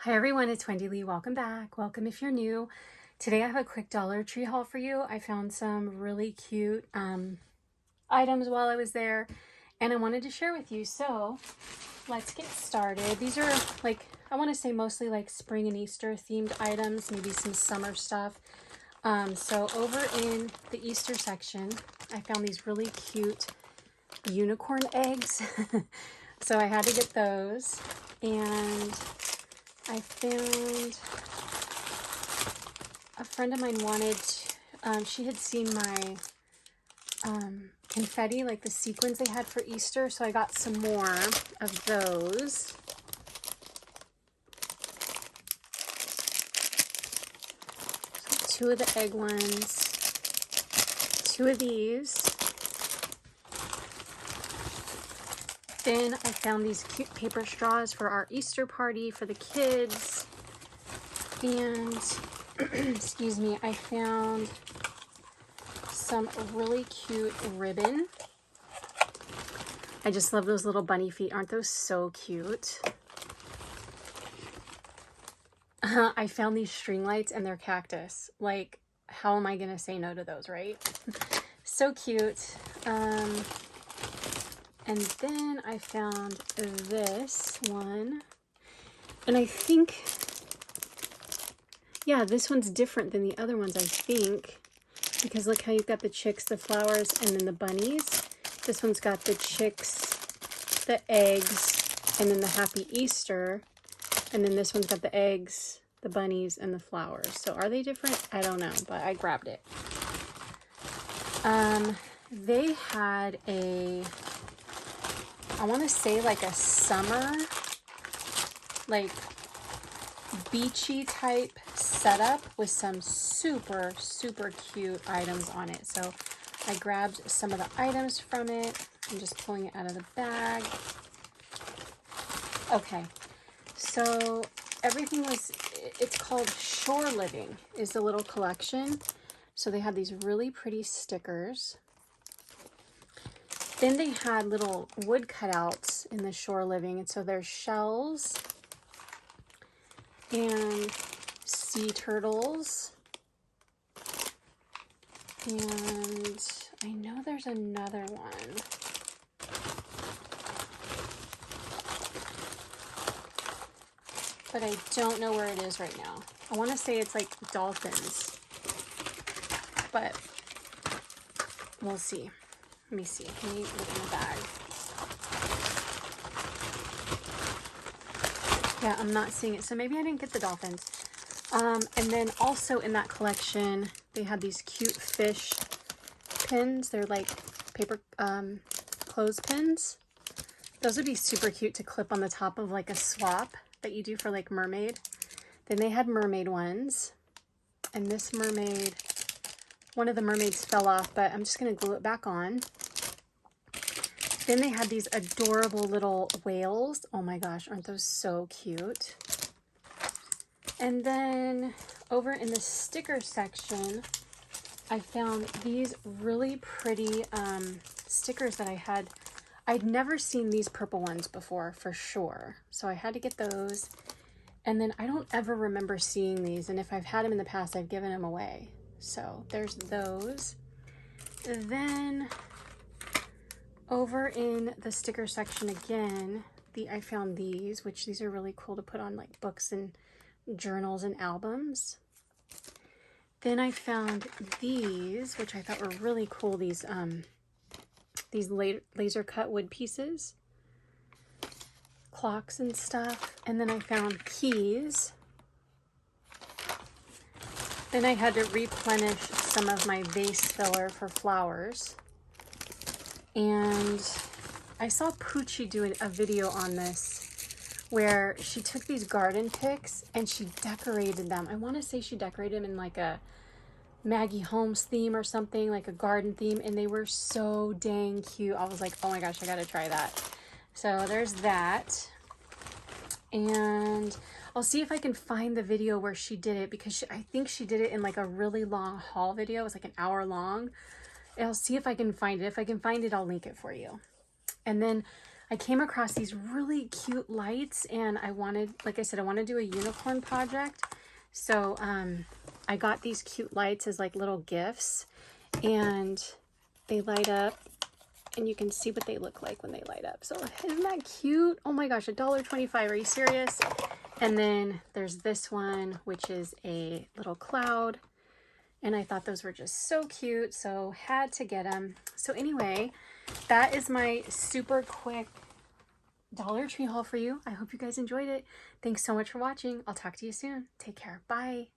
Hi everyone, it's Wendy Lee. Welcome back. Welcome if you're new. Today I have a quick Dollar Tree haul for you. I found some really cute items while I was there and I wanted to share with you. So let's get started. These are like, I want to say mostly like spring and Easter themed items, maybe some summer stuff. So over in the Easter section, I found these really cute unicorn eggs. So I had to get those, and I found a friend of mine wanted, she had seen my confetti, like the sequins they had for Easter, so I got some more of those. So 2 of the egg ones, 2 of these. Then I found these cute paper straws for our Easter party for the kids. And, excuse me, I found some really cute ribbon. I just love those little bunny feet. Aren't those so cute? I found these string lights and they're cactus. Like, how am I going to say no to those, right? So cute. And then I found this one, and I think, yeah, this one's different than the other ones, I think, because look how you've got the chicks, the flowers, and then the bunnies. This one's got the chicks, the eggs, and then the Happy Easter, and then this one's got the eggs, the bunnies, and the flowers. So are they different? I don't know, but I grabbed it. They had a, I want to say like a summer, like beachy type setup with some super, super cute items on it. So I grabbed some of the items from it. I'm just pulling it out of the bag. Okay, so everything was, it's called Shore Living is the little collection. So they had these really pretty stickers. Then they had little wood cutouts in the Shore Living. And so there's shells and sea turtles. And I know there's another one. But I don't know where it is right now. I want to say it's like dolphins. But we'll see. Let me see. Let me look in the bag. Yeah, I'm not seeing it. So maybe I didn't get the dolphins. And then also in that collection, they had these cute fish pins. They're like paper clothespins. Those would be super cute to clip on the top of like a swap that you do for like mermaid. Then they had mermaid ones. And this mermaid, one of the mermaids fell off, but I'm just going to glue it back on. Then they had these adorable little whales. Oh my gosh, aren't those so cute? And then over in the sticker section, I found these really pretty stickers that I'd never seen these purple ones before for sure. So I had to get those. And then I don't ever remember seeing these. And if I've had them in the past, I've given them away. So there's those. Then over in the sticker section again, I found these, which these are really cool to put on like books and journals and albums. Then I found these, which I thought were really cool. These laser cut wood pieces, clocks and stuff. And then I found keys. Then I had to replenish some of my vase filler for flowers. And I saw Poochie do a video on this where she took these garden picks and she decorated them. I want to say she decorated them in like a Maggie Holmes theme or something, like a garden theme, and they were so dang cute. I was like, oh my gosh, I gotta try that. So there's that. And I'll see if I can find the video where she did it, because I think she did it in like a really long haul video. It was like an hour long. I'll see if I can find it. If I can find it, I'll link it for you. And then I came across these really cute lights, and I wanted, like I said, I want to do a unicorn project. So I got these cute lights as like little gifts, and they light up, and you can see what they look like when they light up. So isn't that cute? Oh my gosh, $1.25. Are you serious? And then there's this one, which is a little cloud. And I thought those were just so cute, so had to get them. So anyway, that is my super quick Dollar Tree haul for you. I hope you guys enjoyed it. Thanks so much for watching. I'll talk to you soon. Take care. Bye.